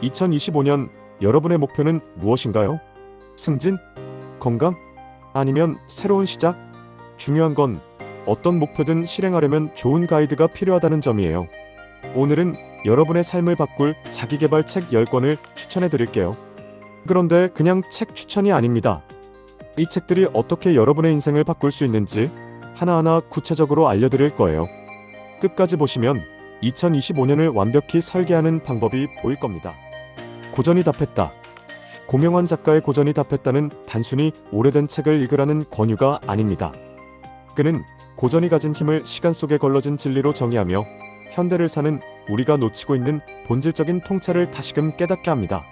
2025년 여러분의 목표는 무엇인가요? 승진? 건강? 아니면 새로운 시작? 중요한 건 어떤 목표든 실행하려면 좋은 가이드가 필요하다는 점이에요. 오늘은 여러분의 삶을 바꿀 자기계발 책 10권을 추천해 드릴게요. 그런데 그냥 책 추천이 아닙니다. 이 책들이 어떻게 여러분의 인생을 바꿀 수 있는지 하나하나 구체적으로 알려드릴 거예요. 끝까지 보시면 2025년을 완벽히 설계하는 방법이 보일 겁니다. 고전이 답했다. 고명환 작가의 고전이 답했다는 단순히 오래된 책을 읽으라는 권유가 아닙니다. 그는 고전이 가진 힘을 시간 속에 걸러진 진리로 정의하며 현대를 사는 우리가 놓치고 있는 본질적인 통찰을 다시금 깨닫게 합니다.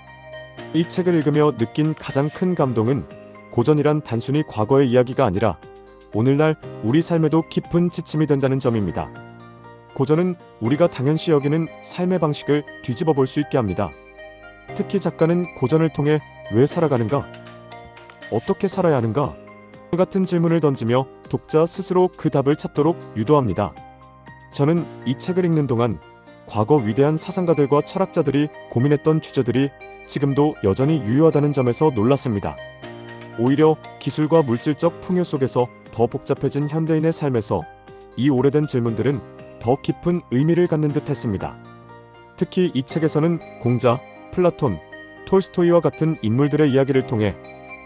이 책을 읽으며 느낀 가장 큰 감동은 고전이란 단순히 과거의 이야기가 아니라 오늘날 우리 삶에도 깊은 지침이 된다는 점입니다. 고전은 우리가 당연시 여기는 삶의 방식을 뒤집어 볼 수 있게 합니다. 특히 작가는 고전을 통해 왜 살아가는가? 어떻게 살아야 하는가? 같은 질문을 던지며 독자 스스로 그 답을 찾도록 유도합니다. 저는 이 책을 읽는 동안 과거 위대한 사상가들과 철학자들이 고민했던 주제들이 지금도 여전히 유효하다는 점에서 놀랐습니다. 오히려 기술과 물질적 풍요 속에서 더 복잡해진 현대인의 삶에서 이 오래된 질문들은 더 깊은 의미를 갖는 듯 했습니다. 특히 이 책에서는 공자, 플라톤, 톨스토이와 같은 인물들의 이야기를 통해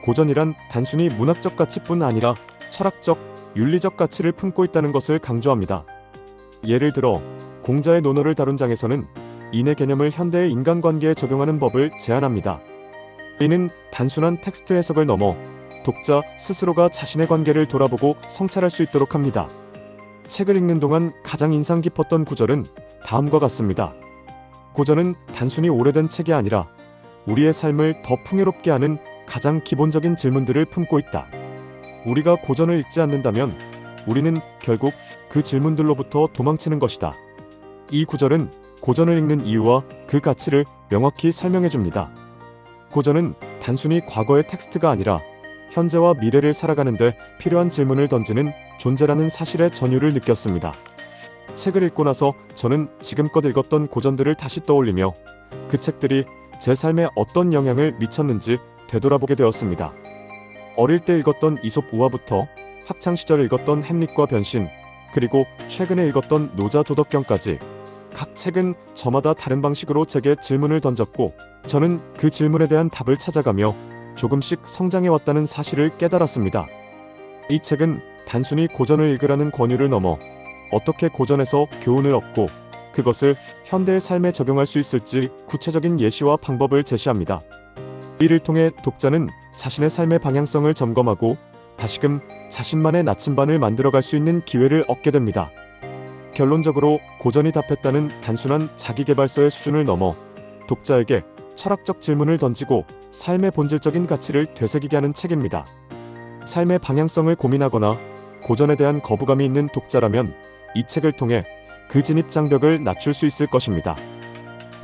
고전이란 단순히 문학적 가치뿐 아니라 철학적, 윤리적 가치를 품고 있다는 것을 강조합니다. 예를 들어 공자의 논어를 다룬 장에서는 인의 개념을 현대의 인간관계에 적용하는 법을 제안합니다. 이는 단순한 텍스트 해석을 넘어 독자 스스로가 자신의 관계를 돌아보고 성찰할 수 있도록 합니다. 책을 읽는 동안 가장 인상 깊었던 구절은 다음과 같습니다. 고전은 단순히 오래된 책이 아니라 우리의 삶을 더 풍요롭게 하는 가장 기본적인 질문들을 품고 있다. 우리가 고전을 읽지 않는다면 우리는 결국 그 질문들로부터 도망치는 것이다. 이 구절은 고전을 읽는 이유와 그 가치를 명확히 설명해 줍니다. 고전은 단순히 과거의 텍스트가 아니라 현재와 미래를 살아가는데 필요한 질문을 던지는 존재라는 사실의 전유를 느꼈습니다. 책을 읽고 나서 저는 지금껏 읽었던 고전들을 다시 떠올리며 그 책들이 제 삶에 어떤 영향을 미쳤는지 되돌아보게 되었습니다. 어릴 때 읽었던 이솝 우화부터 학창시절 읽었던 햄릿과 변신, 그리고 최근에 읽었던 노자 도덕경까지 각 책은 저마다 다른 방식으로 제게 질문을 던졌고 저는 그 질문에 대한 답을 찾아가며 조금씩 성장해왔다는 사실을 깨달았습니다. 이 책은 단순히 고전을 읽으라는 권유를 넘어 어떻게 고전에서 교훈을 얻고 그것을 현대의 삶에 적용할 수 있을지 구체적인 예시와 방법을 제시합니다. 이를 통해 독자는 자신의 삶의 방향성을 점검하고 다시금 자신만의 나침반을 만들어갈 수 있는 기회를 얻게 됩니다. 결론적으로 고전이 답했다는 단순한 자기계발서의 수준을 넘어 독자에게 철학적 질문을 던지고 삶의 본질적인 가치를 되새기게 하는 책입니다. 삶의 방향성을 고민하거나 고전에 대한 거부감이 있는 독자라면 이 책을 통해 그 진입 장벽을 낮출 수 있을 것입니다.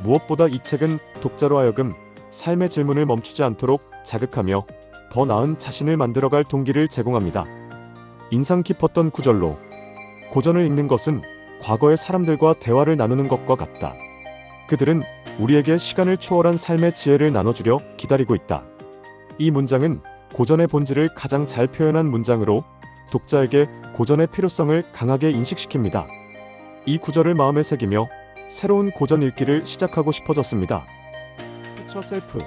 무엇보다 이 책은 독자로 하여금 삶의 질문을 멈추지 않도록 자극하며 더 나은 자신을 만들어갈 동기를 제공합니다. 인상 깊었던 구절로 고전을 읽는 것은 과거의 사람들과 대화를 나누는 것과 같다. 그들은 우리에게 시간을 초월한 삶의 지혜를 나눠주려 기다리고 있다. 이 문장은 고전의 본질을 가장 잘 표현한 문장으로 독자에게 고전의 필요성을 강하게 인식시킵니다. 이 구절을 마음에 새기며 새로운 고전 읽기를 시작하고 싶어졌습니다. 퓨처 셀프.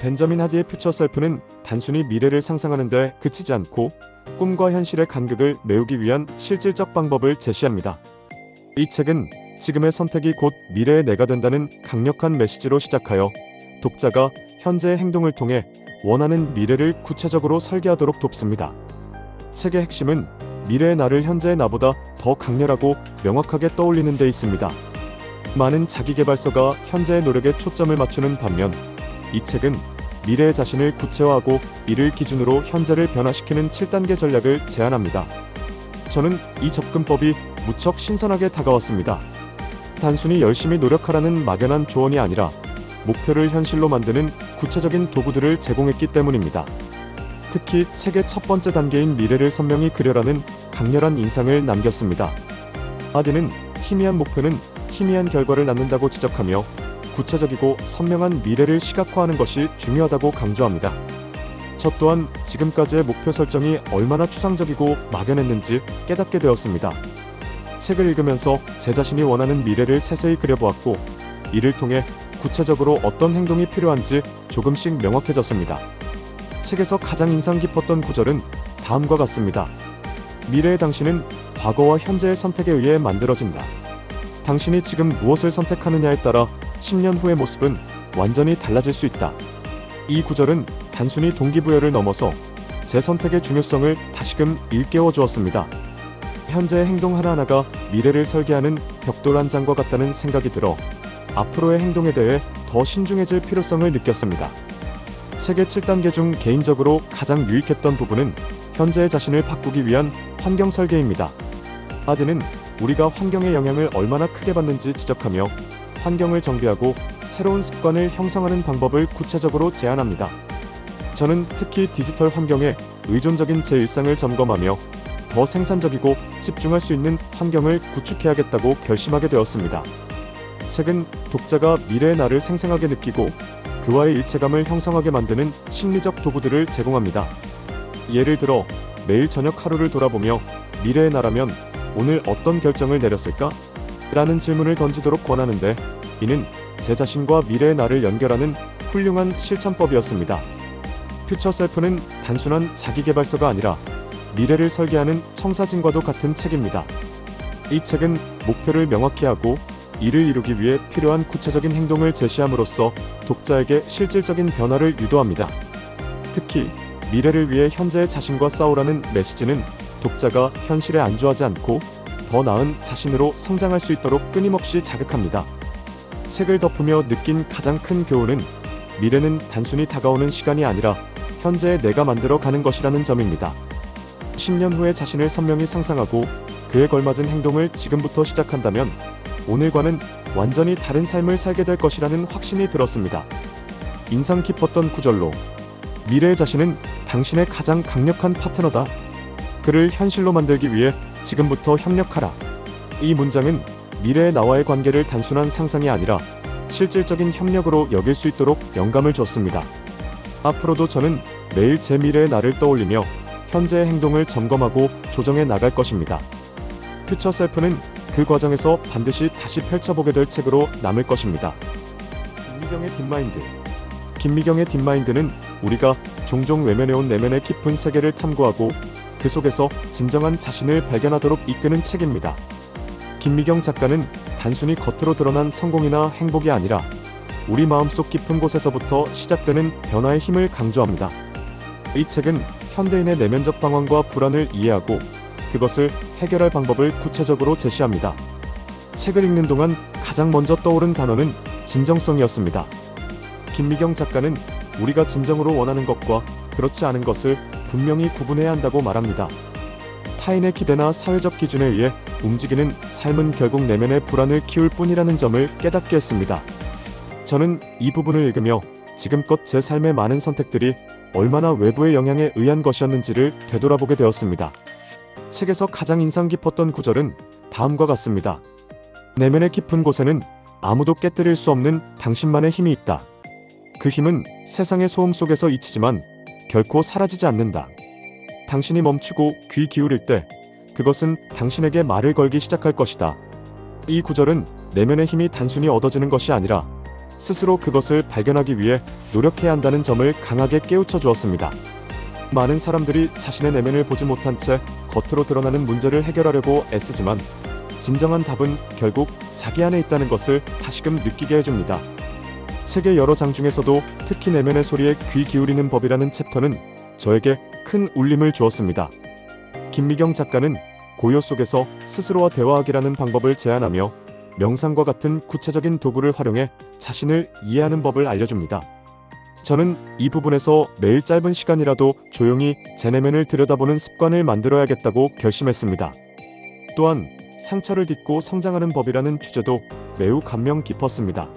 벤저민 하디의 퓨처 셀프는 단순히 미래를 상상하는 데 그치지 않고 꿈과 현실의 간극을 메우기 위한 실질적 방법을 제시합니다. 이 책은 지금의 선택이 곧 미래의 내가 된다는 강력한 메시지로 시작하여 독자가 현재의 행동을 통해 원하는 미래를 구체적으로 설계하도록 돕습니다. 책의 핵심은 미래의 나를 현재의 나보다 더 강렬하고 명확하게 떠올리는 데 있습니다. 많은 자기계발서가 현재의 노력에 초점을 맞추는 반면 이 책은 미래의 자신을 구체화하고 이를 기준으로 현재를 변화시키는 7단계 전략을 제안합니다. 저는 이 접근법이 무척 신선하게 다가왔습니다. 단순히 열심히 노력하라는 막연한 조언이 아니라 목표를 현실로 만드는 구체적인 도구들을 제공했기 때문입니다. 특히 책의 첫 번째 단계인 미래를 선명히 그려라는 강렬한 인상을 남겼습니다. 하디는 희미한 목표는 희미한 결과를 낳는다고 지적하며 구체적이고 선명한 미래를 시각화하는 것이 중요하다고 강조합니다. 저 또한 지금까지의 목표 설정이 얼마나 추상적이고 막연했는지 깨닫게 되었습니다. 책을 읽으면서 제 자신이 원하는 미래를 세세히 그려보았고, 이를 통해 구체적으로 어떤 행동이 필요한지 조금씩 명확해졌습니다. 책에서 가장 인상 깊었던 구절은 다음과 같습니다. 미래의 당신은 과거와 현재의 선택에 의해 만들어진다. 당신이 지금 무엇을 선택하느냐에 따라 10년 후의 모습은 완전히 달라질 수 있다. 이 구절은 단순히 동기부여를 넘어서 제 선택의 중요성을 다시금 일깨워 주었습니다. 현재의 행동 하나하나가 미래를 설계하는 벽돌 한 장과 같다는 생각이 들어 앞으로의 행동에 대해 더 신중해질 필요성을 느꼈습니다. 책의 7단계 중 개인적으로 가장 유익했던 부분은 현재의 자신을 바꾸기 위한 환경 설계입니다. 아드는 우리가 환경의 영향을 얼마나 크게 받는지 지적하며 환경을 정비하고 새로운 습관을 형성하는 방법을 구체적으로 제안합니다. 저는 특히 디지털 환경에 의존적인 제 일상을 점검하며 더 생산적이고 집중할 수 있는 환경을 구축해야겠다고 결심하게 되었습니다. 책은 독자가 미래의 나를 생생하게 느끼고 그와의 일체감을 형성하게 만드는 심리적 도구들을 제공합니다. 예를 들어 매일 저녁 하루를 돌아보며 미래의 나라면 오늘 어떤 결정을 내렸을까? 라는 질문을 던지도록 권하는데, 이는 제 자신과 미래의 나를 연결하는 훌륭한 실천법이었습니다. 퓨처 셀프는 단순한 자기계발서가 아니라 미래를 설계하는 청사진과도 같은 책입니다. 이 책은 목표를 명확히 하고 이를 이루기 위해 필요한 구체적인 행동을 제시함으로써 독자에게 실질적인 변화를 유도합니다. 특히 미래를 위해 현재의 자신과 싸우라는 메시지는 독자가 현실에 안주하지 않고 더 나은 자신으로 성장할 수 있도록 끊임없이 자극합니다. 책을 덮으며 느낀 가장 큰 교훈은 미래는 단순히 다가오는 시간이 아니라 현재의 내가 만들어 가는 것이라는 점입니다. 10년 후의 자신을 선명히 상상하고 그에 걸맞은 행동을 지금부터 시작한다면 오늘과는 완전히 다른 삶을 살게 될 것이라는 확신이 들었습니다. 인상 깊었던 구절로 미래의 자신은 당신의 가장 강력한 파트너다. 그를 현실로 만들기 위해 지금부터 협력하라. 이 문장은 미래의 나와의 관계를 단순한 상상이 아니라 실질적인 협력으로 여길 수 있도록 영감을 줬습니다. 앞으로도 저는 매일 제 미래의 나를 떠올리며 현재의 행동을 점검하고 조정해 나갈 것입니다. 퓨처 셀프는 그 과정에서 반드시 다시 펼쳐보게 될 책으로 남을 것입니다. 김미경의 딥마인드. 김미경의 딥마인드는 우리가 종종 외면해온 내면의 깊은 세계를 탐구하고 그 속에서 진정한 자신을 발견하도록 이끄는 책입니다. 김미경 작가는 단순히 겉으로 드러난 성공이나 행복이 아니라 우리 마음속 깊은 곳에서부터 시작되는 변화의 힘을 강조합니다. 이 책은 현대인의 내면적 방황과 불안을 이해하고 그것을 해결할 방법을 구체적으로 제시합니다. 책을 읽는 동안 가장 먼저 떠오른 단어는 진정성이었습니다. 김미경 작가는 우리가 진정으로 원하는 것과 그렇지 않은 것을 분명히 구분해야 한다고 말합니다. 타인의 기대나 사회적 기준에 의해 움직이는 삶은 결국 내면의 불안을 키울 뿐이라는 점을 깨닫게 했습니다. 저는 이 부분을 읽으며 지금껏 제 삶의 많은 선택들이 얼마나 외부의 영향에 의한 것이었는지를 되돌아보게 되었습니다. 책에서 가장 인상 깊었던 구절은 다음과 같습니다. 내면의 깊은 곳에는 아무도 깨뜨릴 수 없는 당신만의 힘이 있다. 그 힘은 세상의 소음 속에서 잊히지만 결코 사라지지 않는다. 당신이 멈추고 귀 기울일 때 그것은 당신에게 말을 걸기 시작할 것이다. 이 구절은 내면의 힘이 단순히 얻어지는 것이 아니라 스스로 그것을 발견하기 위해 노력해야 한다는 점을 강하게 깨우쳐 주었습니다. 많은 사람들이 자신의 내면을 보지 못한 채 겉으로 드러나는 문제를 해결하려고 애쓰지만 진정한 답은 결국 자기 안에 있다는 것을 다시금 느끼게 해줍니다. 책의 여러 장 중에서도 특히 내면의 소리에 귀 기울이는 법이라는 챕터는 저에게 큰 울림을 주었습니다. 김미경 작가는 고요 속에서 스스로와 대화하기라는 방법을 제안하며 명상과 같은 구체적인 도구를 활용해 자신을 이해하는 법을 알려줍니다. 저는 이 부분에서 매일 짧은 시간이라도 조용히 제 내면을 들여다보는 습관을 만들어야겠다고 결심했습니다. 또한 상처를 딛고 성장하는 법이라는 주제도 매우 감명 깊었습니다.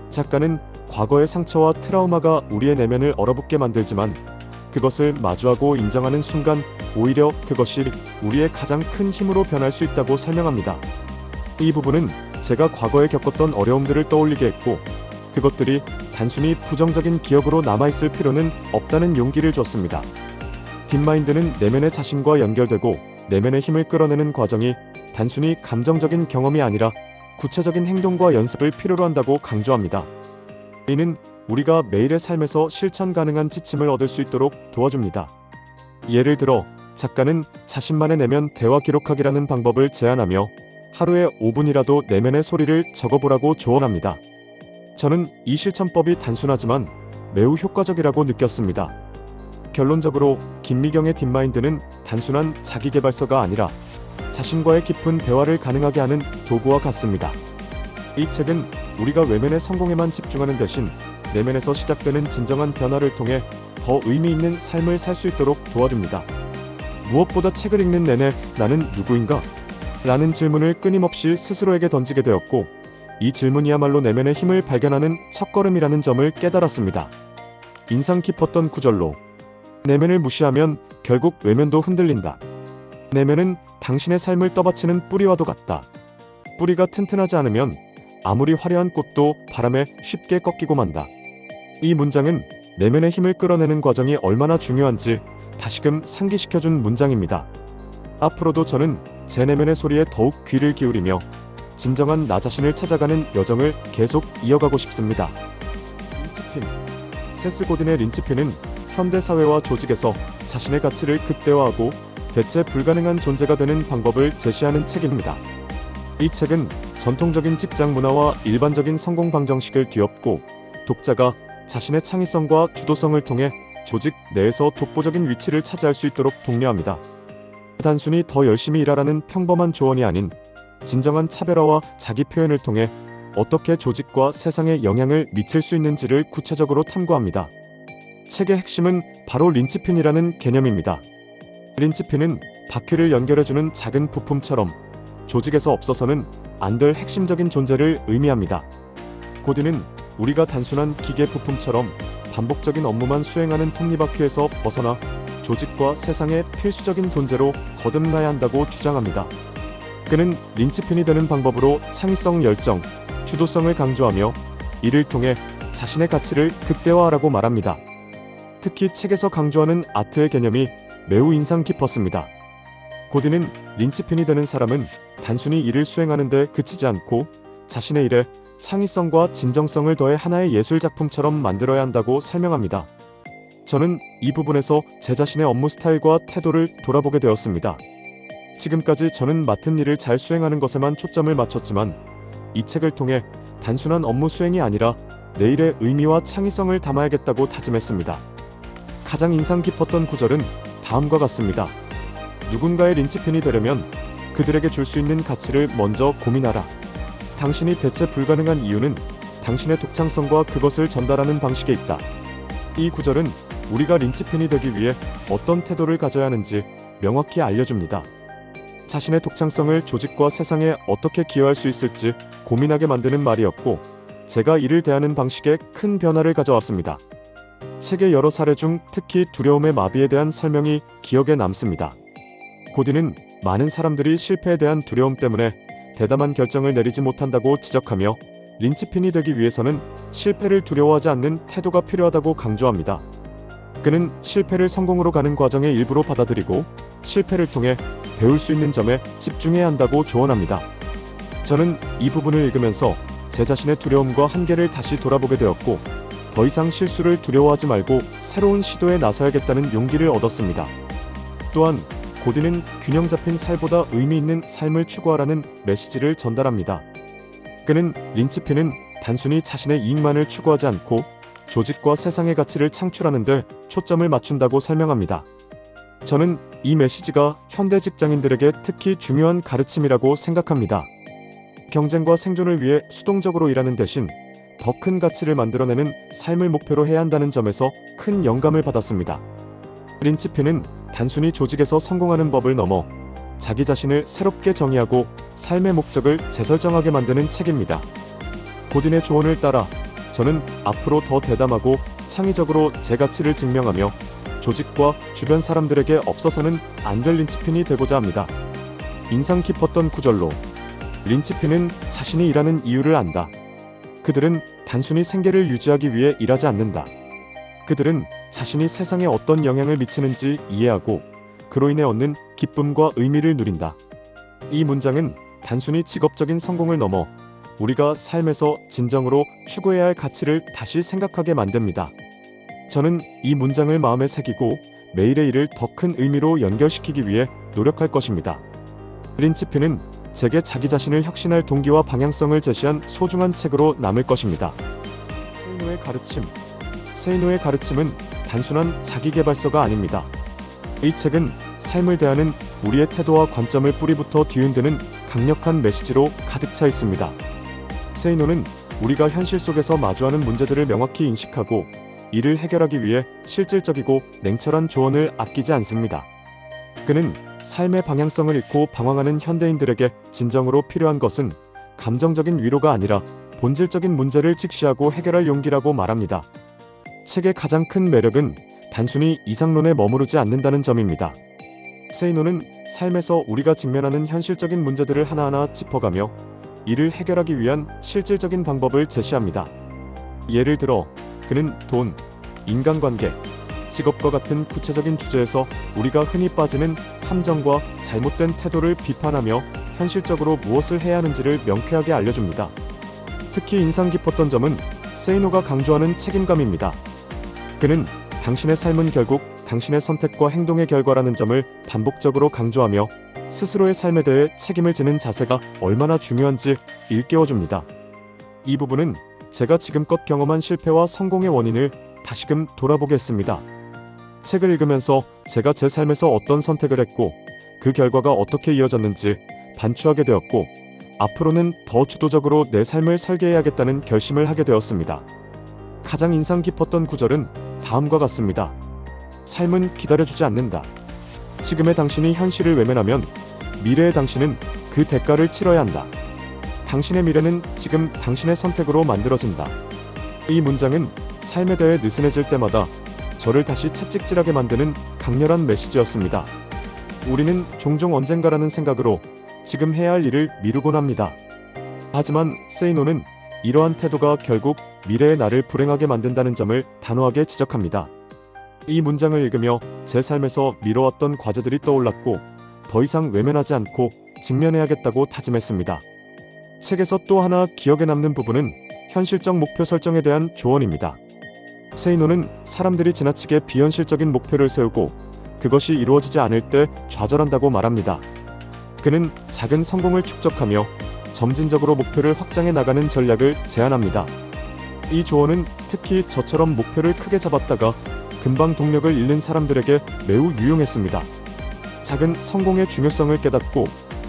작가는 과거의 상처와 트라우마가 우리의 내면을 얼어붙게 만들지만 그것을 마주하고 인정하는 순간 오히려 그것이 우리의 가장 큰 힘으로 변할 수 있다고 설명합니다. 이 부분은 제가 과거에 겪었던 어려움들을 떠올리게 했고 그것들이 단순히 부정적인 기억으로 남아있을 필요는 없다는 용기를 줬습니다. 딥마인드는 내면의 자신과 연결되고 내면의 힘을 끌어내는 과정이 단순히 감정적인 경험이 아니라 구체적인 행동과 연습을 필요로 한다고 강조합니다. 이는 우리가 매일의 삶에서 실천 가능한 지침을 얻을 수 있도록 도와줍니다. 예를 들어 작가는 자신만의 내면 대화 기록하기라는 방법을 제안하며 하루에 5분이라도 내면의 소리를 적어보라고 조언합니다. 저는 이 실천법이 단순하지만 매우 효과적이라고 느꼈습니다. 결론적으로 김미경의 딥마인드는 단순한 자기계발서가 아니라 자신과의 깊은 대화를 가능하게 하는 도구와 같습니다. 이 책은 우리가 외면의 성공에만 집중하는 대신 내면에서 시작되는 진정한 변화를 통해 더 의미 있는 삶을 살 수 있도록 도와줍니다. 무엇보다 책을 읽는 내내 나는 누구인가? 라는 질문을 끊임없이 스스로에게 던지게 되었고, 이 질문이야말로 내면의 힘을 발견하는 첫걸음이라는 점을 깨달았습니다. 인상 깊었던 구절로 내면을 무시하면 결국 외면도 흔들린다. 내면은 당신의 삶을 떠받치는 뿌리와도 같다. 뿌리가 튼튼하지 않으면 아무리 화려한 꽃도 바람에 쉽게 꺾이고 만다. 이 문장은 내면의 힘을 끌어내는 과정이 얼마나 중요한지 다시금 상기시켜준 문장입니다. 앞으로도 저는 제 내면의 소리에 더욱 귀를 기울이며 진정한 나 자신을 찾아가는 여정을 계속 이어가고 싶습니다. 린치핀. 세스 고딘의 린치핀은 현대사회와 조직에서 자신의 가치를 극대화하고 대체 불가능한 존재가 되는 방법을 제시하는 책입니다. 이 책은 전통적인 직장 문화와 일반적인 성공 방정식을 뒤엎고 독자가 자신의 창의성과 주도성을 통해 조직 내에서 독보적인 위치를 차지할 수 있도록 독려합니다. 단순히 더 열심히 일하라는 평범한 조언이 아닌 진정한 차별화와 자기 표현을 통해 어떻게 조직과 세상에 영향을 미칠 수 있는지를 구체적으로 탐구합니다. 책의 핵심은 바로 린치핀이라는 개념입니다. 린치핀은 바퀴를 연결해주는 작은 부품처럼 조직에서 없어서는 안 될 핵심적인 존재를 의미합니다. 고딘은 우리가 단순한 기계 부품처럼 반복적인 업무만 수행하는 톱니바퀴에서 벗어나 조직과 세상의 필수적인 존재로 거듭나야 한다고 주장합니다. 그는 린치핀이 되는 방법으로 창의성, 열정, 주도성을 강조하며 이를 통해 자신의 가치를 극대화하라고 말합니다. 특히 책에서 강조하는 아트의 개념이 매우 인상 깊었습니다. 고딘은 린치핀이 되는 사람은 단순히 일을 수행하는 데 그치지 않고 자신의 일에 창의성과 진정성을 더해 하나의 예술작품처럼 만들어야 한다고 설명합니다. 저는 이 부분에서 제 자신의 업무 스타일과 태도를 돌아보게 되었습니다. 지금까지 저는 맡은 일을 잘 수행하는 것에만 초점을 맞췄지만 이 책을 통해 단순한 업무 수행이 아니라 내일의 의미와 창의성을 담아야겠다고 다짐했습니다. 가장 인상 깊었던 구절은 다음과 같습니다. 누군가의 린치핀이 되려면 그들에게 줄 수 있는 가치를 먼저 고민하라. 당신이 대체 불가능한 이유는 당신의 독창성과 그것을 전달하는 방식에 있다. 이 구절은 우리가 린치핀이 되기 위해 어떤 태도를 가져야 하는지 명확히 알려줍니다. 자신의 독창성을 조직과 세상에 어떻게 기여할 수 있을지 고민하게 만드는 말이었고, 제가 이를 대하는 방식에 큰 변화를 가져왔습니다. 책의 여러 사례 중 특히 두려움의 마비에 대한 설명이 기억에 남습니다. 고딘은 많은 사람들이 실패에 대한 두려움 때문에 대담한 결정을 내리지 못한다고 지적하며 린치핀이 되기 위해서는 실패를 두려워하지 않는 태도가 필요하다고 강조합니다. 그는 실패를 성공으로 가는 과정의 일부로 받아들이고 실패를 통해 배울 수 있는 점에 집중해야 한다고 조언합니다. 저는 이 부분을 읽으면서 제 자신의 두려움과 한계를 다시 돌아보게 되었고, 더 이상 실수를 두려워하지 말고 새로운 시도에 나서야겠다는 용기를 얻었습니다. 또한 고딘은 균형 잡힌 살보다 의미 있는 삶을 추구하라는 메시지를 전달합니다. 그는 린치핀은 단순히 자신의 이익만을 추구하지 않고 조직과 세상의 가치를 창출하는 데 초점을 맞춘다고 설명합니다. 저는 이 메시지가 현대 직장인들에게 특히 중요한 가르침이라고 생각합니다. 경쟁과 생존을 위해 수동적으로 일하는 대신 더 큰 가치를 만들어내는 삶을 목표로 해야 한다는 점에서 큰 영감을 받았습니다. 린치핀은 단순히 조직에서 성공하는 법을 넘어 자기 자신을 새롭게 정의하고 삶의 목적을 재설정하게 만드는 책입니다. 고딘의 조언을 따라 저는 앞으로 더 대담하고 창의적으로 제 가치를 증명하며 조직과 주변 사람들에게 없어서는 안 될 린치핀이 되고자 합니다. 인상 깊었던 구절로 린치핀은 자신이 일하는 이유를 안다. 그들은 단순히 생계를 유지하기 위해 일하지 않는다. 그들은 자신이 세상에 어떤 영향을 미치는지 이해하고 그로 인해 얻는 기쁨과 의미를 누린다. 이 문장은 단순히 직업적인 성공을 넘어 우리가 삶에서 진정으로 추구해야 할 가치를 다시 생각하게 만듭니다. 저는 이 문장을 마음에 새기고 매일의 일을 더 큰 의미로 연결시키기 위해 노력할 것입니다. 프린치피는 제게 자기 자신을 혁신할 동기와 방향성을 제시한 소중한 책으로 남을 것입니다. 세이노의 가르침. 세이노의 가르침은 단순한 자기계발서가 아닙니다. 이 책은 삶을 대하는 우리의 태도와 관점을 뿌리부터 뒤흔드는 강력한 메시지로 가득 차 있습니다. 세이노는 우리가 현실 속에서 마주하는 문제들을 명확히 인식하고 이를 해결하기 위해 실질적이고 냉철한 조언을 아끼지 않습니다. 그는 삶의 방향성을 잃고 방황하는 현대인들에게 진정으로 필요한 것은 감정적인 위로가 아니라 본질적인 문제를 직시하고 해결할 용기라고 말합니다. 책의 가장 큰 매력은 단순히 이상론에 머무르지 않는다는 점입니다. 세이노는 삶에서 우리가 직면하는 현실적인 문제들을 하나하나 짚어가며 이를 해결하기 위한 실질적인 방법을 제시합니다. 예를 들어 그는 돈, 인간관계, 직업과 같은 구체적인 주제에서 우리가 흔히 빠지는 함정과 잘못된 태도를 비판하며 현실적으로 무엇을 해야 하는지를 명쾌하게 알려줍니다. 특히 인상 깊었던 점은 세이노가 강조하는 책임감입니다. 그는 당신의 삶은 결국 당신의 선택과 행동의 결과라는 점을 반복적으로 강조하며 스스로의 삶에 대해 책임을 지는 자세가 얼마나 중요한지 일깨워줍니다. 이 부분은 제가 지금껏 경험한 실패와 성공의 원인을 다시금 돌아보게 했습니다. 책을 읽으면서 제가 제 삶에서 어떤 선택을 했고 그 결과가 어떻게 이어졌는지 반추하게 되었고 앞으로는 더 주도적으로 내 삶을 설계해야겠다는 결심을 하게 되었습니다. 가장 인상 깊었던 구절은 다음과 같습니다. 삶은 기다려주지 않는다. 지금의 당신이 현실을 외면하면 미래의 당신은 그 대가를 치러야 한다. 당신의 미래는 지금 당신의 선택으로 만들어진다. 이 문장은 삶에 대해 느슨해질 때마다 저를 다시 채찍질하게 만드는 강렬한 메시지였습니다. 우리는 종종 언젠가라는 생각으로 지금 해야 할 일을 미루곤 합니다. 하지만 세이노는 이러한 태도가 결국 미래의 나를 불행하게 만든다는 점을 단호하게 지적합니다. 이 문장을 읽으며 제 삶에서 미뤄왔던 과제들이 떠올랐고 더 이상 외면하지 않고 직면해야겠다고 다짐했습니다. 책에서 또 하나 기억에 남는 부분은 현실적 목표 설정에 대한 조언입니다. 세이노는 사람들이 지나치게 비현실적인 목표를 세우고 그것이 이루어지지 않을 때 좌절한다고 말합니다. 그는 작은 성공을 축적하며 점진적으로 목표를 확장해 나가는 전략을 제안합니다. 이 조언은 특히 저처럼 목표를 크게 잡았다가 금방 동력을 잃는 사람들에게 매우 유용했습니다. 작은 성공의 중요성을 깨닫고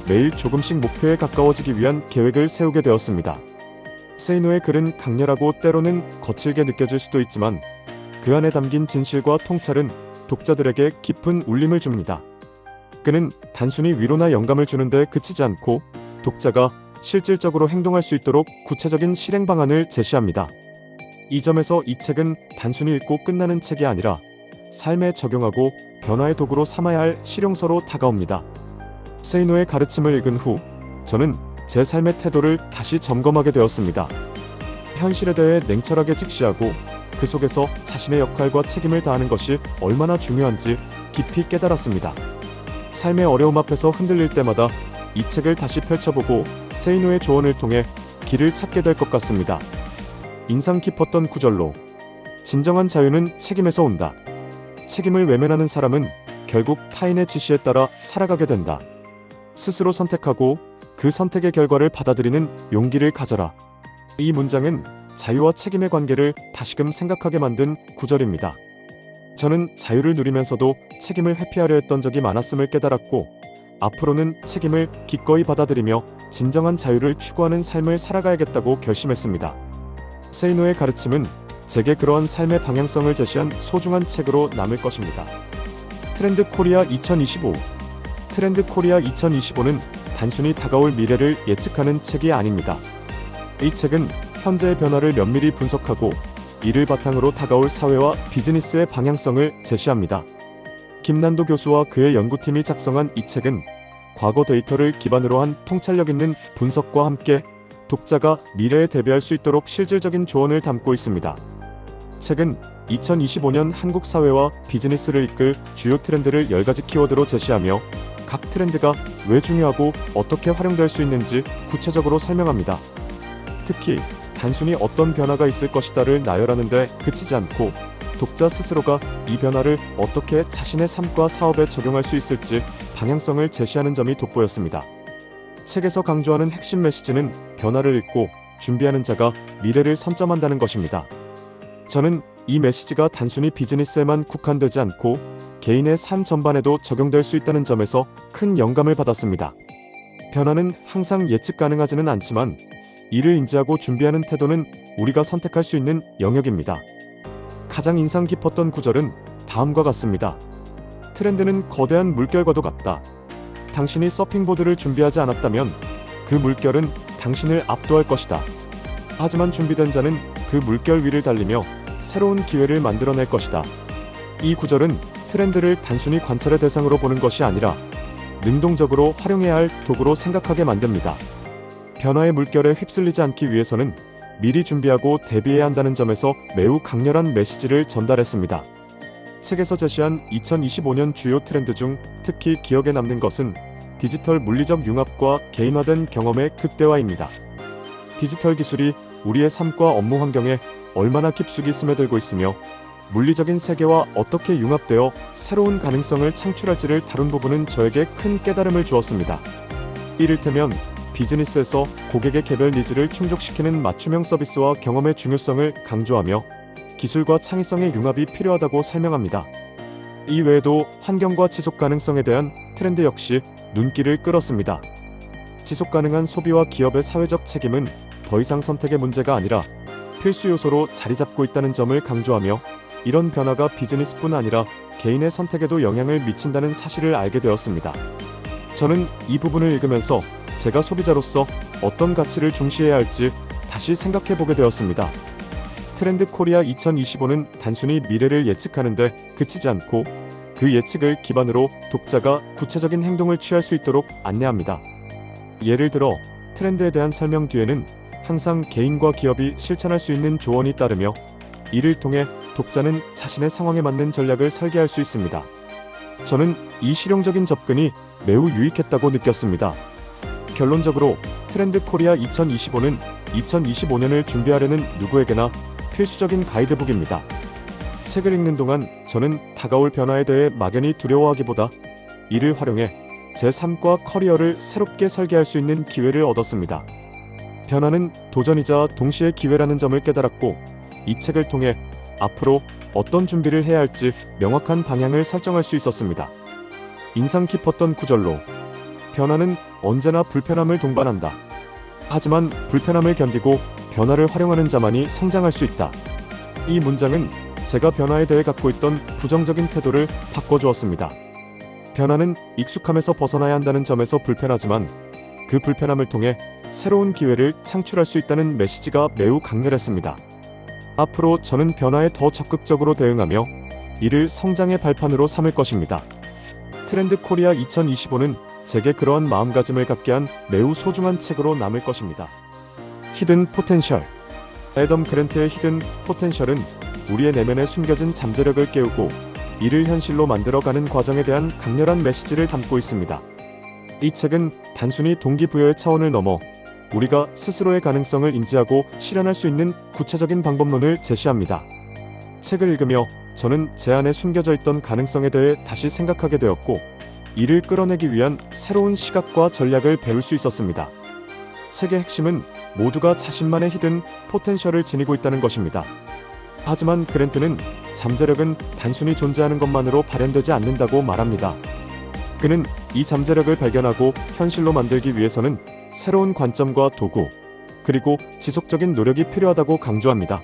매일 조금씩 목표에 가까워지기 위한 계획을 세우게 되었습니다. 세이노의 글은 강렬하고 때로는 거칠게 느껴질 수도 있지만 그 안에 담긴 진실과 통찰은 독자들에게 깊은 울림을 줍니다. 그는 단순히 위로나 영감을 주는데 그치지 않고 독자가 실질적으로 행동할 수 있도록 구체적인 실행 방안을 제시합니다. 이 점에서 이 책은 단순히 읽고 끝나는 책이 아니라 삶에 적용하고 변화의 도구로 삼아야 할 실용서로 다가옵니다. 세이노의 가르침을 읽은 후 저는 제 삶의 태도를 다시 점검하게 되었습니다. 현실에 대해 냉철하게 직시하고 그 속에서 자신의 역할과 책임을 다하는 것이 얼마나 중요한지 깊이 깨달았습니다. 삶의 어려움 앞에서 흔들릴 때마다 이 책을 다시 펼쳐보고 세이노의 조언을 통해 길을 찾게 될 것 같습니다. 인상 깊었던 구절로 진정한 자유는 책임에서 온다. 책임을 외면하는 사람은 결국 타인의 지시에 따라 살아가게 된다. 스스로 선택하고 그 선택의 결과를 받아들이는 용기를 가져라. 이 문장은 자유와 책임의 관계를 다시금 생각하게 만든 구절입니다. 저는 자유를 누리면서도 책임을 회피하려 했던 적이 많았음을 깨달았고 앞으로는 책임을 기꺼이 받아들이며 진정한 자유를 추구하는 삶을 살아가야겠다고 결심했습니다. 세이노의 가르침은 제게 그러한 삶의 방향성을 제시한 소중한 책으로 남을 것입니다. 트렌드 코리아 2025. 트렌드 코리아 2025는 단순히 다가올 미래를 예측하는 책이 아닙니다. 이 책은 현재의 변화를 면밀히 분석하고 이를 바탕으로 다가올 사회와 비즈니스의 방향성을 제시합니다. 김난도 교수와 그의 연구팀이 작성한 이 책은 과거 데이터를 기반으로 한 통찰력 있는 분석과 함께 독자가 미래에 대비할 수 있도록 실질적인 조언을 담고 있습니다. 책은 2025년 한국 사회와 비즈니스를 이끌 주요 트렌드를 10가지 키워드로 제시하며 각 트렌드가 왜 중요하고 어떻게 활용될 수 있는지 구체적으로 설명합니다. 특히 단순히 어떤 변화가 있을 것이다를 나열하는 데 그치지 않고 독자 스스로가 이 변화를 어떻게 자신의 삶과 사업에 적용할 수 있을지 방향성을 제시하는 점이 돋보였습니다. 책에서 강조하는 핵심 메시지는 변화를 읽고 준비하는 자가 미래를 선점한다는 것입니다. 저는 이 메시지가 단순히 비즈니스에만 국한되지 않고 개인의 삶 전반에도 적용될 수 있다는 점에서 큰 영감을 받았습니다. 변화는 항상 예측 가능하지는 않지만 이를 인지하고 준비하는 태도는 우리가 선택할 수 있는 영역입니다. 가장 인상 깊었던 구절은 다음과 같습니다. 트렌드는 거대한 물결과도 같다. 당신이 서핑보드를 준비하지 않았다면 그 물결은 당신을 압도할 것이다. 하지만 준비된 자는 그 물결 위를 달리며 새로운 기회를 만들어낼 것이다. 이 구절은 트렌드를 단순히 관찰의 대상으로 보는 것이 아니라 능동적으로 활용해야 할 도구로 생각하게 만듭니다. 변화의 물결에 휩쓸리지 않기 위해서는 미리 준비하고 대비해야 한다는 점에서 매우 강렬한 메시지를 전달했습니다. 책에서 제시한 2025년 주요 트렌드 중 특히 기억에 남는 것은 디지털 물리적 융합과 개인화된 경험의 극대화입니다. 디지털 기술이 우리의 삶과 업무 환경에 얼마나 깊숙이 스며들고 있으며 물리적인 세계와 어떻게 융합되어 새로운 가능성을 창출할지를 다룬 부분은 저에게 큰 깨달음을 주었습니다. 이를테면 비즈니스에서 고객의 개별 니즈를 충족시키는 맞춤형 서비스와 경험의 중요성을 강조하며 기술과 창의성의 융합이 필요하다고 설명합니다. 이 외에도 환경과 지속 가능성에 대한 트렌드 역시 눈길을 끌었습니다. 지속 가능한 소비와 기업의 사회적 책임은 더 이상 선택의 문제가 아니라 필수 요소로 자리 잡고 있다는 점을 강조하며 이런 변화가 비즈니스뿐 아니라 개인의 선택에도 영향을 미친다는 사실을 알게 되었습니다. 저는 이 부분을 읽으면서 제가 소비자로서 어떤 가치를 중시해야 할지 다시 생각해 보게 되었습니다. 트렌드 코리아 2025는 단순히 미래를 예측하는데 그치지 않고 그 예측을 기반으로 독자가 구체적인 행동을 취할 수 있도록 안내합니다. 예를 들어 트렌드에 대한 설명 뒤에는 항상 개인과 기업이 실천할 수 있는 조언이 따르며 이를 통해 독자는 자신의 상황에 맞는 전략을 설계할 수 있습니다. 저는 이 실용적인 접근이 매우 유익했다고 느꼈습니다. 결론적으로 트렌드 코리아 2025는 2025년을 준비하려는 누구에게나 필수적인 가이드북입니다. 책을 읽는 동안 저는 다가올 변화에 대해 막연히 두려워하기보다 이를 활용해 제 삶과 커리어를 새롭게 설계할 수 있는 기회를 얻었습니다. 변화는 도전이자 동시에 기회라는 점을 깨달았고 이 책을 통해 앞으로 어떤 준비를 해야 할지 명확한 방향을 설정할 수 있었습니다. 인상 깊었던 구절로 변화는 언제나 불편함을 동반한다. 하지만 불편함을 견디고 변화를 활용하는 자만이 성장할 수 있다. 이 문장은 제가 변화에 대해 갖고 있던 부정적인 태도를 바꿔주었습니다. 변화는 익숙함에서 벗어나야 한다는 점에서 불편하지만 그 불편함을 통해 새로운 기회를 창출할 수 있다는 메시지가 매우 강렬했습니다. 앞으로 저는 변화에 더 적극적으로 대응하며 이를 성장의 발판으로 삼을 것입니다. 트렌드 코리아 2025는 제게 그러한 마음가짐을 갖게 한 매우 소중한 책으로 남을 것입니다. 히든 포텐셜. 애덤 그랜트의 히든 포텐셜은 우리의 내면에 숨겨진 잠재력을 깨우고 이를 현실로 만들어가는 과정에 대한 강렬한 메시지를 담고 있습니다. 이 책은 단순히 동기부여의 차원을 넘어 우리가 스스로의 가능성을 인지하고 실현할 수 있는 구체적인 방법론을 제시합니다. 책을 읽으며 저는 제 안에 숨겨져 있던 가능성에 대해 다시 생각하게 되었고 이를 끌어내기 위한 새로운 시각과 전략을 배울 수 있었습니다. 책의 핵심은 모두가 자신만의 히든 포텐셜을 지니고 있다는 것입니다. 하지만 그랜트는 잠재력은 단순히 존재하는 것만으로 발현되지 않는다고 말합니다. 그는 이 잠재력을 발견하고 현실로 만들기 위해서는 새로운 관점과 도구, 그리고 지속적인 노력이 필요하다고 강조합니다.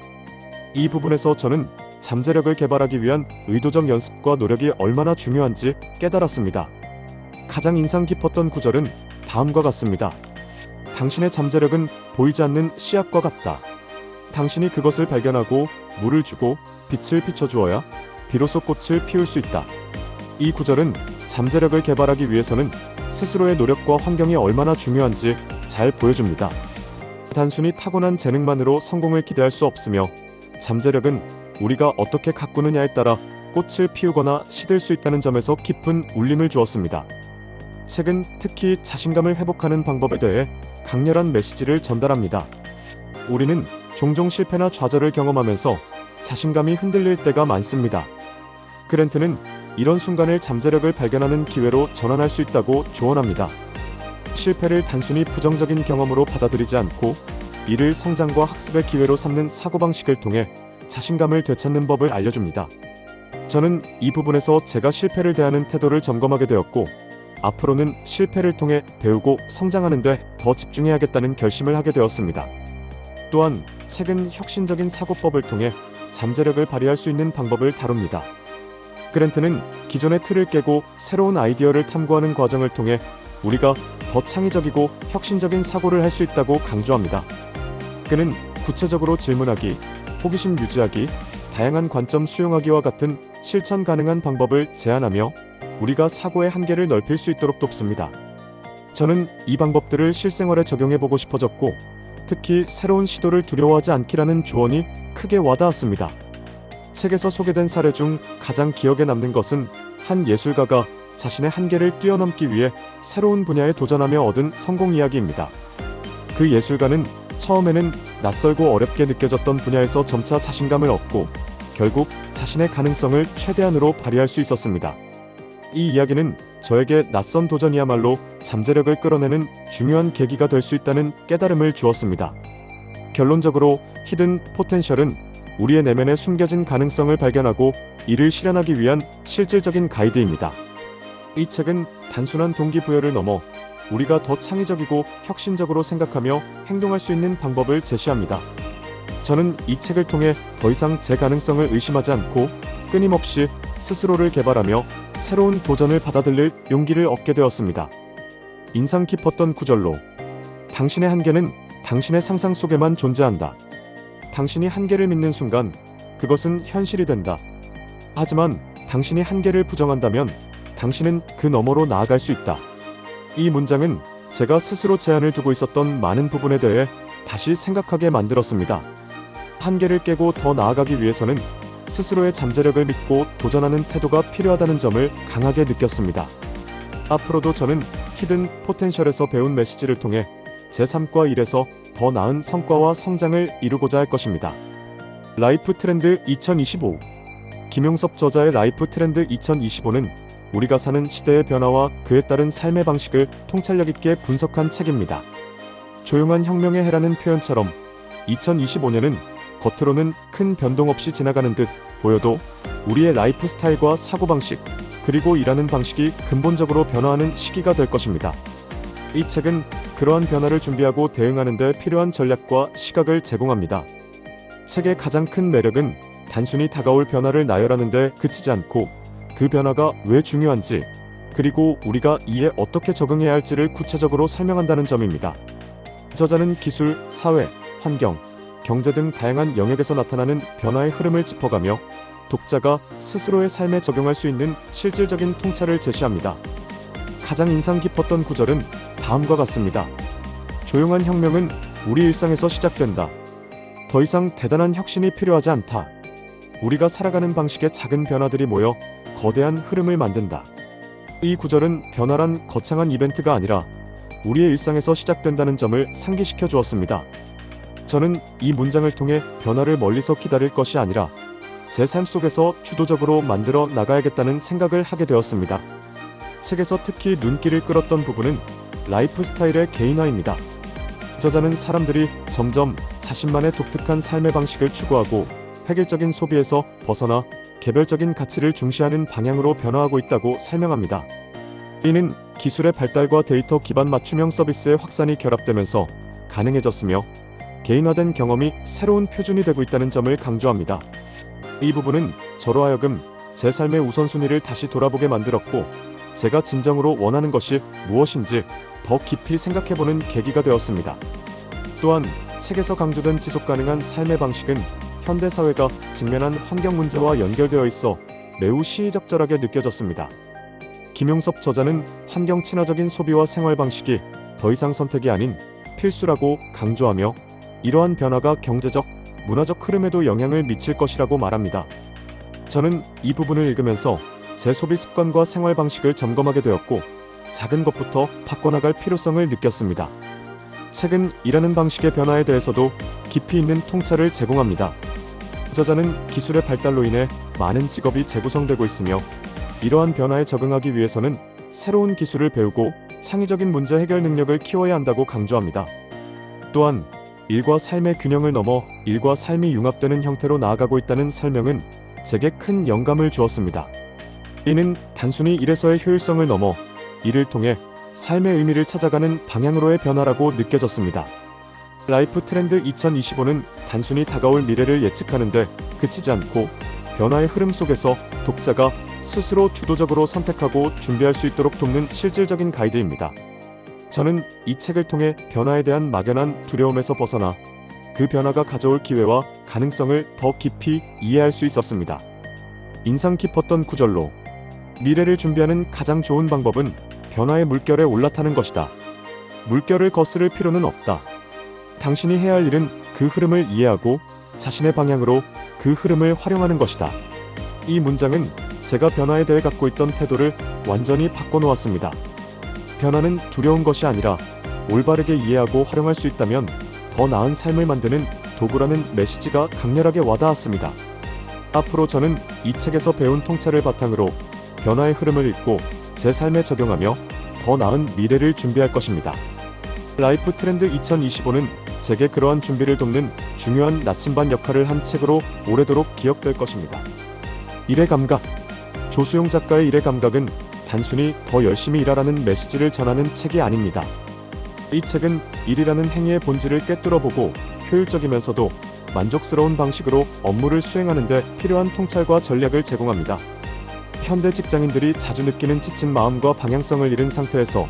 이 부분에서 저는 잠재력을 개발하기 위한 의도적 연습과 노력이 얼마나 중요한지 깨달았습니다. 가장 인상 깊었던 구절은 다음과 같습니다. 당신의 잠재력은 보이지 않는 씨앗과 같다. 당신이 그것을 발견하고 물을 주고 빛을 비춰주어야 비로소 꽃을 피울 수 있다. 이 구절은 잠재력을 개발하기 위해서는 스스로의 노력과 환경이 얼마나 중요한지 잘 보여줍니다. 단순히 타고난 재능만으로 성공을 기대할 수 없으며 잠재력은 우리가 어떻게 가꾸느냐에 따라 꽃을 피우거나 시들 수 있다는 점에서 깊은 울림을 주었습니다. 책은 특히 자신감을 회복하는 방법에 대해 강렬한 메시지를 전달합니다. 우리는 종종 실패나 좌절을 경험하면서 자신감이 흔들릴 때가 많습니다. 그랜트는 이런 순간을 잠재력을 발견하는 기회로 전환할 수 있다고 조언합니다. 실패를 단순히 부정적인 경험으로 받아들이지 않고 이를 성장과 학습의 기회로 삼는 사고방식을 통해 자신감을 되찾는 법을 알려줍니다. 저는 이 부분에서 제가 실패를 대하는 태도를 점검하게 되었고, 앞으로는 실패를 통해 배우고 성장하는 데 더 집중해야겠다는 결심을 하게 되었습니다. 또한 책은 혁신적인 사고법을 통해 잠재력을 발휘할 수 있는 방법을 다룹니다. 그랜트는 기존의 틀을 깨고 새로운 아이디어를 탐구하는 과정을 통해 우리가 더 창의적이고 혁신적인 사고를 할 수 있다고 강조합니다. 그는 구체적으로 질문하기, 호기심 유지하기, 다양한 관점 수용하기와 같은 실천 가능한 방법을 제안하며 우리가 사고의 한계를 넓힐 수 있도록 돕습니다. 저는 이 방법들을 실생활에 적용해보고 싶어졌고, 특히 새로운 시도를 두려워하지 않기라는 조언이 크게 와닿았습니다. 책에서 소개된 사례 중 가장 기억에 남는 것은 한 예술가가 자신의 한계를 뛰어넘기 위해 새로운 분야에 도전하며 얻은 성공 이야기입니다. 그 예술가는 처음에는 낯설고 어렵게 느껴졌던 분야에서 점차 자신감을 얻고 결국 자신의 가능성을 최대한으로 발휘할 수 있었습니다. 이 이야기는 저에게 낯선 도전이야말로 잠재력을 끌어내는 중요한 계기가 될 수 있다는 깨달음을 주었습니다. 결론적으로 히든 포텐셜은 우리의 내면에 숨겨진 가능성을 발견하고 이를 실현하기 위한 실질적인 가이드입니다. 이 책은 단순한 동기부여를 넘어 우리가 더 창의적이고 혁신적으로 생각하며 행동할 수 있는 방법을 제시합니다. 저는 이 책을 통해 더 이상 제 가능성을 의심하지 않고 끊임없이 스스로를 개발하며 새로운 도전을 받아들일 용기를 얻게 되었습니다. 인상 깊었던 구절로 당신의 한계는 당신의 상상 속에만 존재한다. 당신이 한계를 믿는 순간 그것은 현실이 된다. 하지만 당신이 한계를 부정한다면 당신은 그 너머로 나아갈 수 있다. 이 문장은 제가 스스로 제한을 두고 있었던 많은 부분에 대해 다시 생각하게 만들었습니다. 한계를 깨고 더 나아가기 위해서는 스스로의 잠재력을 믿고 도전하는 태도가 필요하다는 점을 강하게 느꼈습니다. 앞으로도 저는 히든 포텐셜에서 배운 메시지를 통해 제 삶과 일에서 더 나은 성과와 성장을 이루고자 할 것입니다. 라이프 트렌드 2025. 김용섭 저자의 라이프 트렌드 2025는 우리가 사는 시대의 변화와 그에 따른 삶의 방식을 통찰력 있게 분석한 책입니다. 조용한 혁명의 해라는 표현처럼 2025년은 겉으로는 큰 변동 없이 지나가는 듯 보여도 우리의 라이프 스타일과 사고방식, 그리고 일하는 방식이 근본적으로 변화하는 시기가 될 것입니다. 이 책은 그러한 변화를 준비하고 대응하는 데 필요한 전략과 시각을 제공합니다. 책의 가장 큰 매력은 단순히 다가올 변화를 나열하는 데 그치지 않고 그 변화가 왜 중요한지, 그리고 우리가 이에 어떻게 적응해야 할지를 구체적으로 설명한다는 점입니다. 저자는 기술, 사회, 환경, 경제 등 다양한 영역에서 나타나는 변화의 흐름을 짚어가며 독자가 스스로의 삶에 적용할 수 있는 실질적인 통찰을 제시합니다. 가장 인상 깊었던 구절은 다음과 같습니다. 조용한 혁명은 우리 일상에서 시작된다. 더 이상 대단한 혁신이 필요하지 않다. 우리가 살아가는 방식의 작은 변화들이 모여 거대한 흐름을 만든다. 이 구절은 변화란 거창한 이벤트가 아니라 우리의 일상에서 시작된다는 점을 상기시켜 주었습니다. 저는 이 문장을 통해 변화를 멀리서 기다릴 것이 아니라 제 삶 속에서 주도적으로 만들어 나가야겠다는 생각을 하게 되었습니다. 책에서 특히 눈길을 끌었던 부분은 라이프 스타일의 개인화입니다. 저자는 사람들이 점점 자신만의 독특한 삶의 방식을 추구하고 획일적인 소비에서 벗어나 개별적인 가치를 중시하는 방향으로 변화하고 있다고 설명합니다. 이는 기술의 발달과 데이터 기반 맞춤형 서비스의 확산이 결합되면서 가능해졌으며 개인화된 경험이 새로운 표준이 되고 있다는 점을 강조합니다. 이 부분은 저로 하여금 제 삶의 우선순위를 다시 돌아보게 만들었고, 제가 진정으로 원하는 것이 무엇인지 더 깊이 생각해보는 계기가 되었습니다. 또한 책에서 강조된 지속가능한 삶의 방식은 현대사회가 직면한 환경 문제와 연결되어 있어 매우 시의적절하게 느껴졌습니다. 김용섭 저자는 환경 친화적인 소비와 생활 방식이 더 이상 선택이 아닌 필수라고 강조하며 이러한 변화가 경제적, 문화적 흐름에도 영향을 미칠 것이라고 말합니다. 저는 이 부분을 읽으면서 제 소비 습관과 생활 방식을 점검하게 되었고 작은 것부터 바꿔나갈 필요성을 느꼈습니다. 책은 일하는 방식의 변화에 대해서도 깊이 있는 통찰을 제공합니다. 저자는 기술의 발달로 인해 많은 직업이 재구성되고 있으며 이러한 변화에 적응하기 위해서는 새로운 기술을 배우고 창의적인 문제 해결 능력을 키워야 한다고 강조합니다. 또한 일과 삶의 균형을 넘어 일과 삶이 융합되는 형태로 나아가고 있다는 설명은 제게 큰 영감을 주었습니다. 이는 단순히 일에서의 효율성을 넘어 이를 통해 삶의 의미를 찾아가는 방향으로의 변화라고 느껴졌습니다. 라이프 트렌드 2025는 단순히 다가올 미래를 예측하는데 그치지 않고 변화의 흐름 속에서 독자가 스스로 주도적으로 선택하고 준비할 수 있도록 돕는 실질적인 가이드입니다. 저는 이 책을 통해 변화에 대한 막연한 두려움에서 벗어나 그 변화가 가져올 기회와 가능성을 더 깊이 이해할 수 있었습니다. 인상 깊었던 구절로 미래를 준비하는 가장 좋은 방법은 변화의 물결에 올라타는 것이다. 물결을 거스를 필요는 없다. 당신이 해야 할 일은 그 흐름을 이해하고 자신의 방향으로 그 흐름을 활용하는 것이다. 이 문장은 제가 변화에 대해 갖고 있던 태도를 완전히 바꿔놓았습니다. 변화는 두려운 것이 아니라 올바르게 이해하고 활용할 수 있다면 더 나은 삶을 만드는 도구라는 메시지가 강렬하게 와닿았습니다. 앞으로 저는 이 책에서 배운 통찰을 바탕으로 변화의 흐름을 읽고 제 삶에 적용하며 더 나은 미래를 준비할 것입니다. 라이프 트렌드 2025는 제게 그러한 준비를 돕는 중요한 나침반 역할을 한 책으로 오래도록 기억될 것입니다. 일의 감각. 조수용 작가의 일의 감각은 단순히 더 열심히 일하라는 메시지를 전하는 책이 아닙니다. 이 책은 일이라는 행위의 본질을 꿰뚫어보고 효율적이면서도 만족스러운 방식으로 업무를 수행하는 데 필요한 통찰과 전략을 제공합니다. 현대 직장인들이 자주 느끼는 지친 마음과 방향성을 잃은 상태에서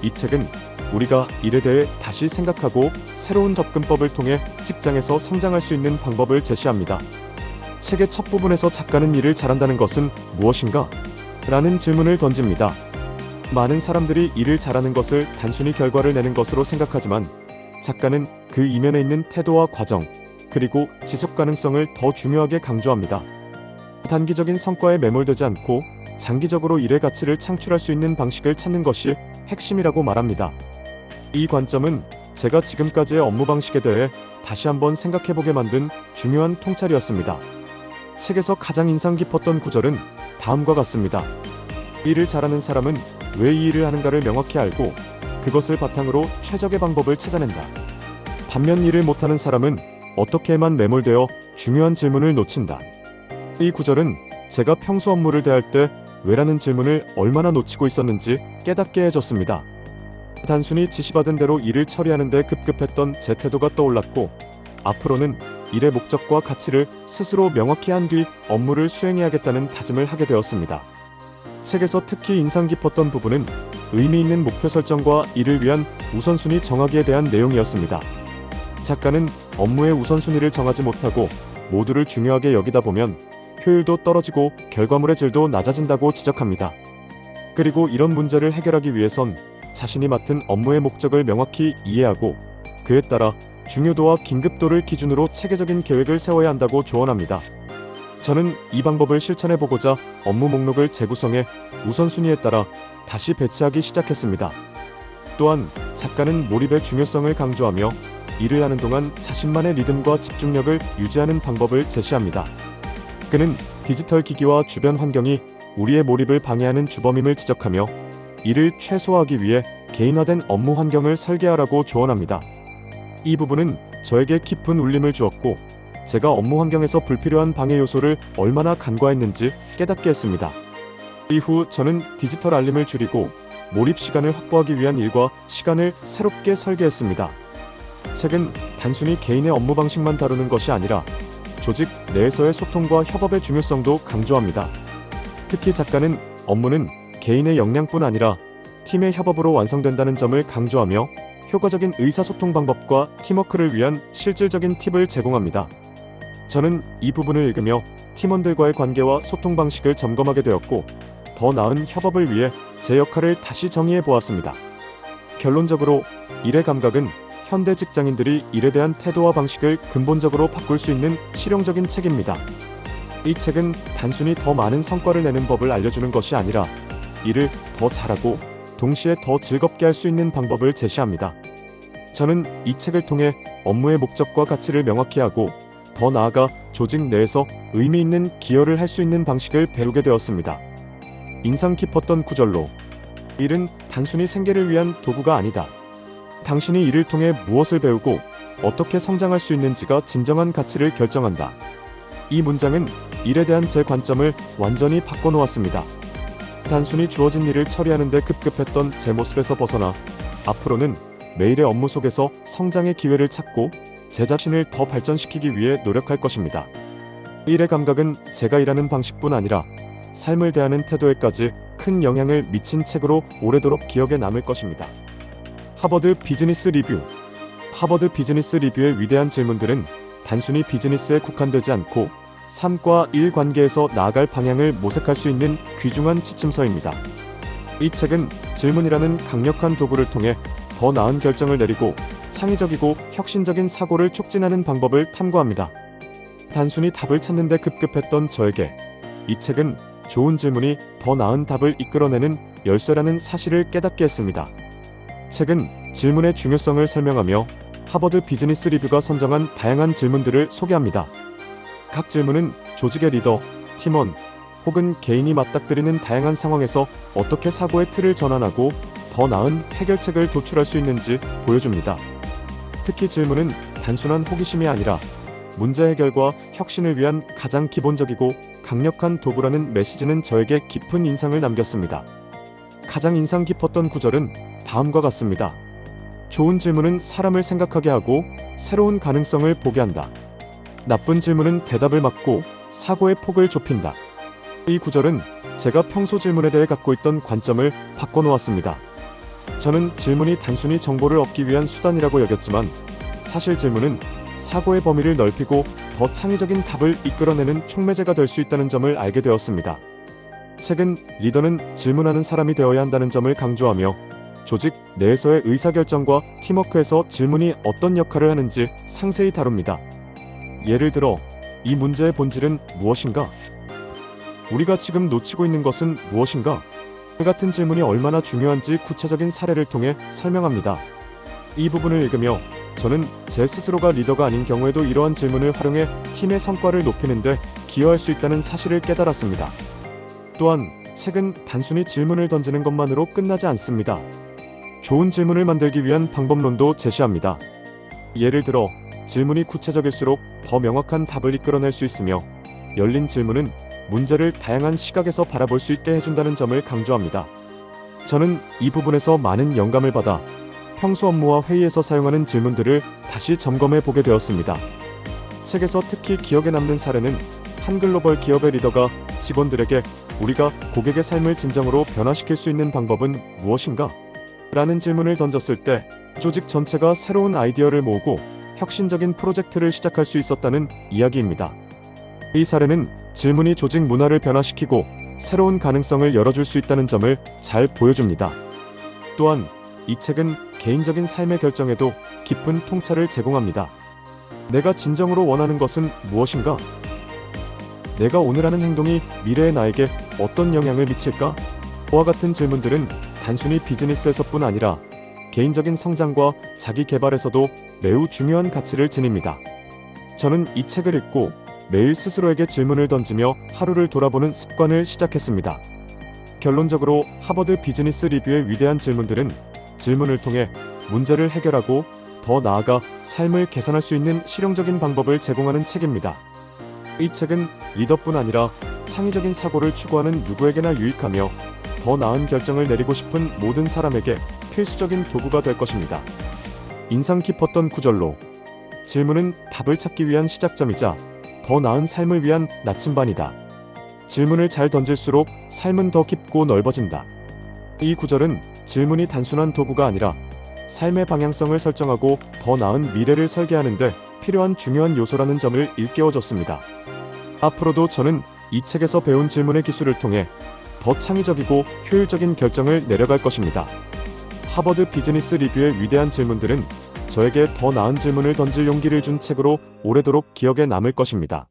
이 책은 우리가 일에 대해 다시 생각하고 새로운 접근법을 통해 직장에서 성장할 수 있는 방법을 제시합니다. 책의 첫 부분에서 작가는 일을 잘한다는 것은 무엇인가? 라는 질문을 던집니다. 많은 사람들이 일을 잘하는 것을 단순히 결과를 내는 것으로 생각하지만 작가는 그 이면에 있는 태도와 과정, 그리고 지속 가능성을 더 중요하게 강조합니다. 단기적인 성과에 매몰되지 않고 장기적으로 일의 가치를 창출할 수 있는 방식을 찾는 것이 핵심이라고 말합니다. 이 관점은 제가 지금까지의 업무 방식에 대해 다시 한번 생각해보게 만든 중요한 통찰이었습니다. 책에서 가장 인상 깊었던 구절은 다음과 같습니다. 일을 잘하는 사람은 왜 이 일을 하는가를 명확히 알고 그것을 바탕으로 최적의 방법을 찾아낸다. 반면 일을 못하는 사람은 어떻게만 매몰되어 중요한 질문을 놓친다. 이 구절은 제가 평소 업무를 대할 때 왜라는 질문을 얼마나 놓치고 있었는지 깨닫게 해줬습니다. 단순히 지시받은 대로 일을 처리하는 데 급급했던 제 태도가 떠올랐고 앞으로는 일의 목적과 가치를 스스로 명확히 한 뒤 업무를 수행해야겠다는 다짐을 하게 되었습니다. 책에서 특히 인상 깊었던 부분은 의미 있는 목표 설정과 이를 위한 우선순위 정하기에 대한 내용이었습니다. 작가는 업무의 우선순위를 정하지 못하고 모두를 중요하게 여기다 보면 효율도 떨어지고 결과물의 질도 낮아진다고 지적합니다. 그리고 이런 문제를 해결하기 위해선 자신이 맡은 업무의 목적을 명확히 이해하고 그에 따라 중요도와 긴급도를 기준으로 체계적인 계획을 세워야 한다고 조언합니다. 저는 이 방법을 실천해보고자 업무 목록을 재구성해 우선순위에 따라 다시 배치하기 시작했습니다. 또한 작가는 몰입의 중요성을 강조하며 일을 하는 동안 자신만의 리듬과 집중력을 유지하는 방법을 제시합니다. 그는 디지털 기기와 주변 환경이 우리의 몰입을 방해하는 주범임을 지적하며 이를 최소화하기 위해 개인화된 업무 환경을 설계하라고 조언합니다. 이 부분은 저에게 깊은 울림을 주었고 제가 업무 환경에서 불필요한 방해 요소를 얼마나 간과했는지 깨닫게 했습니다. 이후 저는 디지털 알림을 줄이고 몰입 시간을 확보하기 위한 일과 시간을 새롭게 설계했습니다. 책은 단순히 개인의 업무 방식만 다루는 것이 아니라 조직 내에서의 소통과 협업의 중요성도 강조합니다. 특히 작가는 업무는 개인의 역량뿐 아니라 팀의 협업으로 완성된다는 점을 강조하며 효과적인 의사소통 방법과 팀워크를 위한 실질적인 팁을 제공합니다. 저는 이 부분을 읽으며 팀원들과의 관계와 소통 방식을 점검하게 되었고 더 나은 협업을 위해 제 역할을 다시 정의해 보았습니다. 결론적으로 일의 감각은 현대 직장인들이 일에 대한 태도와 방식을 근본적으로 바꿀 수 있는 실용적인 책입니다. 이 책은 단순히 더 많은 성과를 내는 법을 알려주는 것이 아니라 일을 더 잘하고 동시에 더 즐겁게 할 수 있는 방법을 제시합니다. 저는 이 책을 통해 업무의 목적과 가치를 명확히 하고 더 나아가 조직 내에서 의미 있는 기여를 할 수 있는 방식을 배우게 되었습니다. 인상 깊었던 구절로 일은 단순히 생계를 위한 도구가 아니다. 당신이 이를 통해 무엇을 배우고 어떻게 성장할 수 있는지가 진정한 가치를 결정한다. 이 문장은 일에 대한 제 관점을 완전히 바꿔놓았습니다. 단순히 주어진 일을 처리하는 데 급급했던 제 모습에서 벗어나 앞으로는 매일의 업무 속에서 성장의 기회를 찾고 제 자신을 더 발전시키기 위해 노력할 것입니다. 일의 감각은 제가 일하는 방식뿐 아니라 삶을 대하는 태도에까지 큰 영향을 미친 책으로 오래도록 기억에 남을 것입니다. 하버드 비즈니스 리뷰. 하버드 비즈니스 리뷰의 위대한 질문들은 단순히 비즈니스에 국한되지 않고 삶과 일 관계에서 나아갈 방향을 모색할 수 있는 귀중한 지침서입니다. 이 책은 질문이라는 강력한 도구를 통해 더 나은 결정을 내리고 창의적이고 혁신적인 사고를 촉진하는 방법을 탐구합니다. 단순히 답을 찾는 데 급급했던 저에게 이 책은 좋은 질문이 더 나은 답을 이끌어내는 열쇠라는 사실을 깨닫게 했습니다. 책은 질문의 중요성을 설명하며 하버드 비즈니스 리뷰가 선정한 다양한 질문들을 소개합니다. 각 질문은 조직의 리더, 팀원, 혹은 개인이 맞닥뜨리는 다양한 상황에서 어떻게 사고의 틀을 전환하고 더 나은 해결책을 도출할 수 있는지 보여줍니다. 특히 질문은 단순한 호기심이 아니라 문제 해결과 혁신을 위한 가장 기본적이고 강력한 도구라는 메시지는 저에게 깊은 인상을 남겼습니다. 가장 인상 깊었던 구절은 다음과 같습니다. 좋은 질문은 사람을 생각하게 하고 새로운 가능성을 보게 한다. 나쁜 질문은 대답을 막고 사고의 폭을 좁힌다. 이 구절은 제가 평소 질문에 대해 갖고 있던 관점을 바꿔놓았습니다. 저는 질문이 단순히 정보를 얻기 위한 수단이라고 여겼지만 사실 질문은 사고의 범위를 넓히고 더 창의적인 답을 이끌어내는 촉매제가 될 수 있다는 점을 알게 되었습니다. 책은 리더는 질문하는 사람이 되어야 한다는 점을 강조하며 조직 내에서의 의사결정과 팀워크에서 질문이 어떤 역할을 하는지 상세히 다룹니다. 예를 들어, 이 문제의 본질은 무엇인가? 우리가 지금 놓치고 있는 것은 무엇인가? 같은 질문이 얼마나 중요한지 구체적인 사례를 통해 설명합니다. 이 부분을 읽으며 저는 제 스스로가 리더가 아닌 경우에도 이러한 질문을 활용해 팀의 성과를 높이는 데 기여할 수 있다는 사실을 깨달았습니다. 또한 책은 단순히 질문을 던지는 것만으로 끝나지 않습니다. 좋은 질문을 만들기 위한 방법론도 제시합니다. 예를 들어, 질문이 구체적일수록 더 명확한 답을 이끌어낼 수 있으며 열린 질문은 문제를 다양한 시각에서 바라볼 수 있게 해준다는 점을 강조합니다. 저는 이 부분에서 많은 영감을 받아 평소 업무와 회의에서 사용하는 질문들을 다시 점검해 보게 되었습니다. 책에서 특히 기억에 남는 사례는 한 글로벌 기업의 리더가 직원들에게 우리가 고객의 삶을 진정으로 변화시킬 수 있는 방법은 무엇인가? 라는 질문을 던졌을 때 조직 전체가 새로운 아이디어를 모으고 혁신적인 프로젝트를 시작할 수 있었다는 이야기입니다. 이 사례는 질문이 조직 문화를 변화시키고 새로운 가능성을 열어줄 수 있다는 점을 잘 보여줍니다. 또한 이 책은 개인적인 삶의 결정에도 깊은 통찰을 제공합니다. 내가 진정으로 원하는 것은 무엇인가? 내가 오늘 하는 행동이 미래의 나에게 어떤 영향을 미칠까? 와 같은 질문들은 단순히 비즈니스에서뿐 아니라 개인적인 성장과 자기 개발에서도 매우 중요한 가치를 지닙니다. 저는 이 책을 읽고 매일 스스로에게 질문을 던지며 하루를 돌아보는 습관을 시작했습니다. 결론적으로 하버드 비즈니스 리뷰의 위대한 질문들은 질문을 통해 문제를 해결하고 더 나아가 삶을 개선할 수 있는 실용적인 방법을 제공하는 책입니다. 이 책은 리더뿐 아니라 창의적인 사고를 추구하는 누구에게나 유익하며 더 나은 결정을 내리고 싶은 모든 사람에게 필수적인 도구가 될 것입니다. 인상 깊었던 구절로 질문은 답을 찾기 위한 시작점이자 더 나은 삶을 위한 나침반이다. 질문을 잘 던질수록 삶은 더 깊고 넓어진다. 이 구절은 질문이 단순한 도구가 아니라 삶의 방향성을 설정하고 더 나은 미래를 설계하는 데 필요한 중요한 요소라는 점을 일깨워줬습니다. 앞으로도 저는 이 책에서 배운 질문의 기술을 통해 더 창의적이고 효율적인 결정을 내려갈 것입니다. 하버드 비즈니스 리뷰의 위대한 질문들은 저에게 더 나은 질문을 던질 용기를 준 책으로 오래도록 기억에 남을 것입니다.